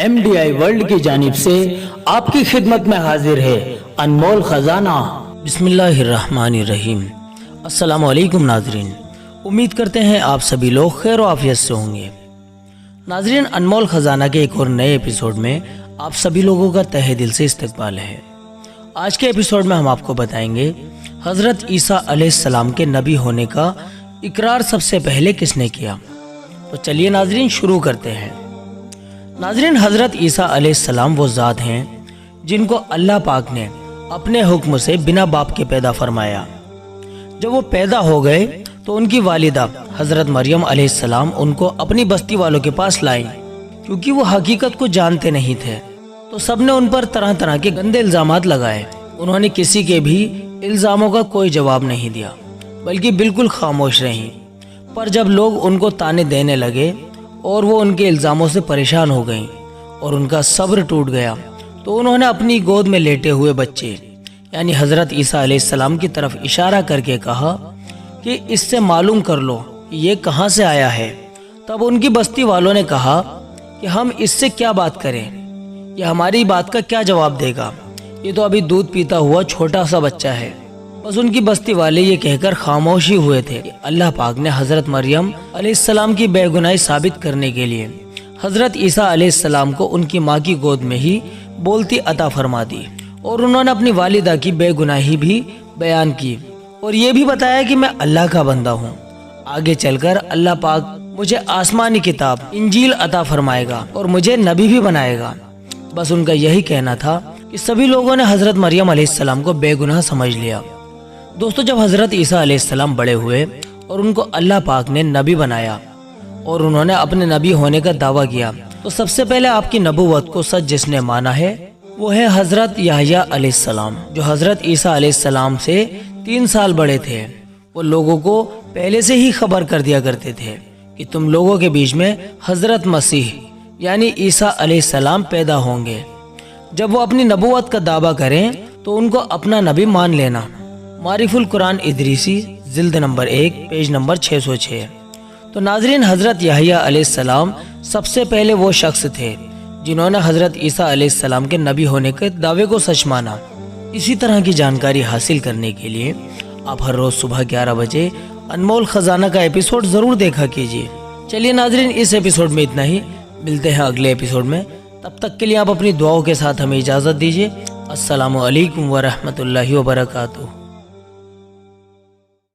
MDI world की जानिब से आपकी खिदमत में हाजिर है अनमोल खजाना। बिस्मिल्लाहिर्रहमानिर्रहीम। अस्सलामु अलैकुम नाजरीन, उम्मीद करते हैं आप सभी लोग खैर व आफियत से होंगे। नाजरीन, अनमोल खजाना के एक और नए एपिसोड में आप सभी लोगों का तहे दिल से इस्तकबाल है। आज के एपिसोड में हम आपको बताएंगे हज़रत ईसा अलैहिस्सलाम के नबी होने का इकरार सबसे पहले किसने किया। तो चलिए नाजरीन शुरू करते हैं। नाजरीन, हज़रत ईसा अलैहिस्सलाम वो ज़ात हैं जिनको अल्लाह पाक ने अपने हुक्म से बिना बाप के पैदा फरमाया। जब वो पैदा हो गए तो उनकी वालिदा हज़रत मरियम अलैहिस्सलाम उनको अपनी बस्ती वालों के पास लाई। क्योंकि वो हकीकत को जानते नहीं थे तो सबने उन पर तरह तरह के गंदे इल्ज़ामात लगाए। उन्होंने किसी के भी इल्ज़ामों का कोई जवाब नहीं दिया बल्कि बिल्कुल खामोश रहीं। पर जब लोग उनको ताने देने लगे और वो उनके इल्ज़ामों से परेशान हो गईं और उनका सब्र टूट गया तो उन्होंने अपनी गोद में लेटे हुए बच्चे यानी हज़रत ईसा अलैहिस्सलाम की तरफ इशारा करके कहा कि इससे मालूम कर लो कि ये कहाँ से आया है। तब उनकी बस्ती वालों ने कहा कि हम इससे क्या बात करें, ये हमारी बात का क्या जवाब देगा, ये तो अभी दूध पीता हुआ छोटा सा बच्चा है। बस उनकी बस्ती वाले ये कहकर खामोशी हुए थे कि अल्लाह पाक ने हज़रत मरियम अलैहिस्सलाम की बेगुनाही साबित करने के लिए हज़रत ईसा अलैहिस्सलाम को उनकी माँ की गोद में ही बोलती अता फरमा दी और उन्होंने अपनी वालिदा की बेगुनाही भी बयान की और ये भी बताया कि मैं अल्लाह का बंदा हूँ। आगे चलकर अल्लाह पाक मुझे आसमानी किताब इंजील अता फरमाएगा और मुझे नबी भी बनाएगा। बस उनका यही कहना था कि सभी लोगों ने हज़रत मरियम अलैहिस्सलाम को बेगुनाह समझ लिया। दोस्तों, जब हज़रत ईसा अलैहिस्सलाम बड़े हुए और उनको अल्लाह पाक ने नबी बनाया और उन्होंने अपने नबी होने का दावा किया तो सबसे पहले आपकी नबूवत को सच जिसने माना है वो है हज़रत याह्या अलैहिस्सलाम, जो हज़रत ईसा अलैहिस्सलाम से 3 साल बड़े थे। वो लोगों को पहले से ही खबर कर दिया करते थे कि तुम लोगों के बीच में हज़रत मसीह यानी ईसा अलैहिस्सलाम पैदा होंगे। जब वो अपनी नबूवत का दावा करें तो उनको अपना नबी मान लेना। मारिफुल कुरान इदरीसी जिल्द नंबर 1 पेज नंबर 606। तो नाजरीन, हज़रत याह्या अलैहिस्सलाम सबसे पहले वो शख्स थे जिन्होंने हज़रत ईसा अलैहिस्सलाम के नबी होने के दावे को सच माना। इसी तरह की जानकारी हासिल करने के लिए आप हर रोज़ सुबह 11 बजे अनमोल खजाना का एपिसोड ज़रूर देखा कीजिए। चलिए नाजरीन, इस एपिसोड में इतना ही। मिलते हैं अगले एपिसोड में। तब तक के लिए आप अपनी दुआओं के साथ हमें इजाज़त दीजिए। अस्सलामु अलैकुम व रहमतुल्लाहि व बरकातुहू।